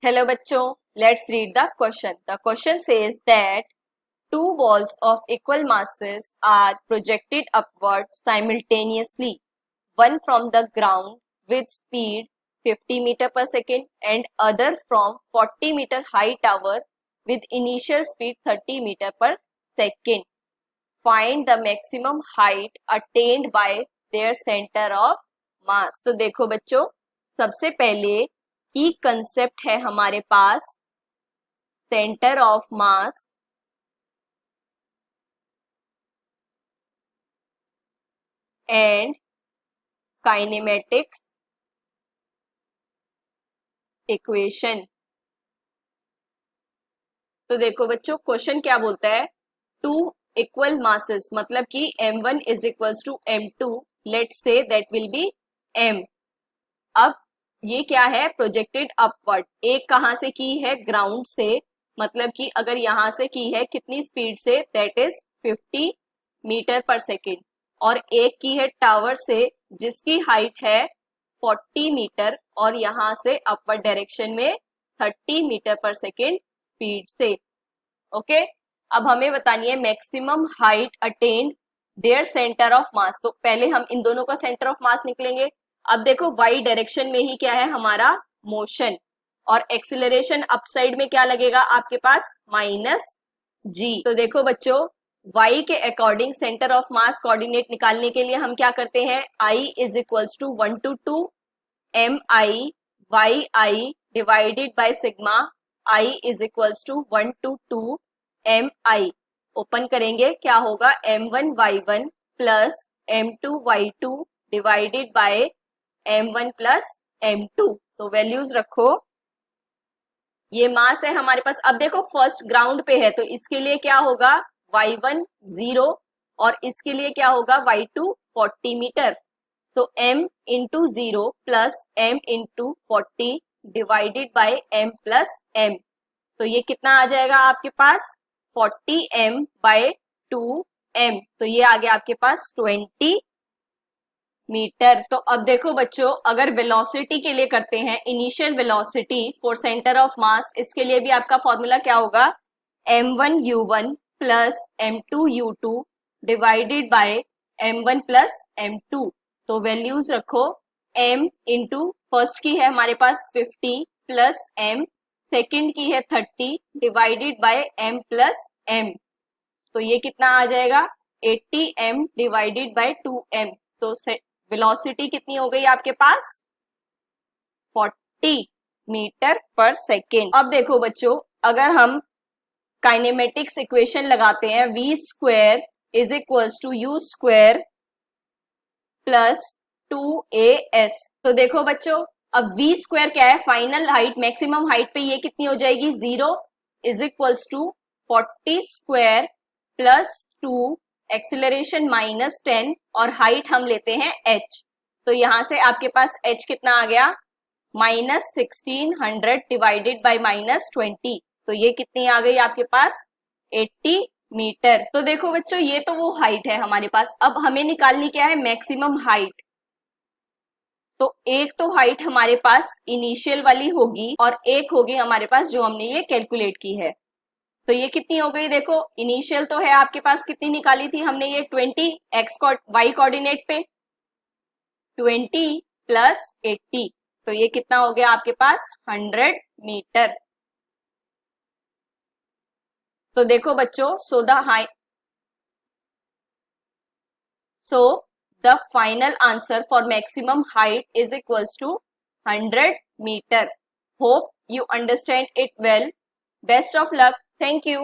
Hello bachcho, let's read the question. The question says that two balls of equal masses are projected upward simultaneously, one from the ground with speed 50 meter per second and other from 40 meter high tower with initial speed 30 meter per second. Find the maximum height attained by their center of mass. तो देखो बच्चों, सबसे पहले की concept है हमारे पास centre of mass and kinematics equation. तो देखो बच्चों, क्वेश्चन क्या बोलता है, टू इक्वल मासेस मतलब कि m1 is equals to m2, let's say that will be m। अब ये क्या है, प्रोजेक्टेड अपवर्ड। एक कहां से की है, ग्राउंड से, मतलब कि अगर यहां से की है कितनी स्पीड से, दैट इज 50 मीटर पर सेकेंड, और एक की है टावर से जिसकी हाइट है 40 मीटर और यहां से अपवर्ड डायरेक्शन में 30 मीटर पर सेकेंड स्पीड से। ओके, अब हमें बतानी है maximum height attained their centre of mass. तो पहले हम इन दोनों का सेंटर ऑफ मास निकलेंगे। अब देखो वाई डायरेक्शन में ही क्या है हमारा मोशन, और एक्सिलरेशन अपसाइड में क्या लगेगा आपके पास, माइनस जी। तो देखो बच्चों, y के according centre of mass coordinate निकालने के लिए हम क्या करते हैं, I is equals to 1 to 2 mi y i divided by sigma I is equals to 1 to 2 mi। Open करेंगे, क्या होगा, m1 y1 plus m2 y2 divided by m1 plus m2। तो वैल्यूज रखो, ये मास है हमारे पास। अब देखो फर्स्ट ग्राउंड पे है तो इसके लिए क्या होगा, y1 0 और इसके लिए क्या होगा, y2 40 metre. So m into 0 plus m into 40 divided by m plus m। तो ये कितना आ जाएगा आपके पास, 40m बाय 2m। तो ये आ गया आपके पास 20 मीटर। तो अब देखो बच्चों, अगर वेलोसिटी के लिए करते हैं, initial velocity for centre of मास, इसके लिए भी आपका फॉर्मूला क्या होगा, m1 u1 plus m2 u2 divided by m1 plus m2। तो वैल्यूज रखो, m इंटू फर्स्ट की है हमारे पास 50 प्लस m, सेकेंड की है 30 divided by m plus m। तो ये कितना आ जाएगा, 80m डिवाइडेड बाय 2m। तो वेलोसिटी कितनी हो गई आपके पास, 40 मीटर पर सेकेंड। अब देखो बच्चों, अगर हम काइनेमेटिक्स इक्वेशन लगाते हैं, v square is equals to u square plus 2as। तो देखो बच्चों, अब v स्क्वायर क्या है, फाइनल हाइट, मैक्सिमम हाइट पे ये कितनी हो जाएगी, 0 is equals to 40 square plus 2, acceleration -10 और हाइट हम लेते हैं h। तो यहां से आपके पास h कितना आ गया, -1600 डिवाइडेड बाय -20। तो ये कितनी आ गई आपके पास, 80 मीटर। तो देखो बच्चों, ये तो वो हाइट है हमारे पास। अब हमें निकालनी क्या है, मैक्सिमम हाइट। तो एक तो हाइट हमारे पास इनिशियल वाली होगी और एक होगी हमारे पास जो हमने ये कैलकुलेट की है। तो ये कितनी हो गई, देखो इनिशियल तो है आपके पास, कितनी निकाली थी हमने, ये 20 वाई कोऑर्डिनेट पे 20 प्लस 80। तो ये कितना हो गया आपके पास, 100 मीटर। तो देखो बच्चों, so the final answer for maximum height is equals to 100 metre. Hope you understand it well. Best of luck. Thank you.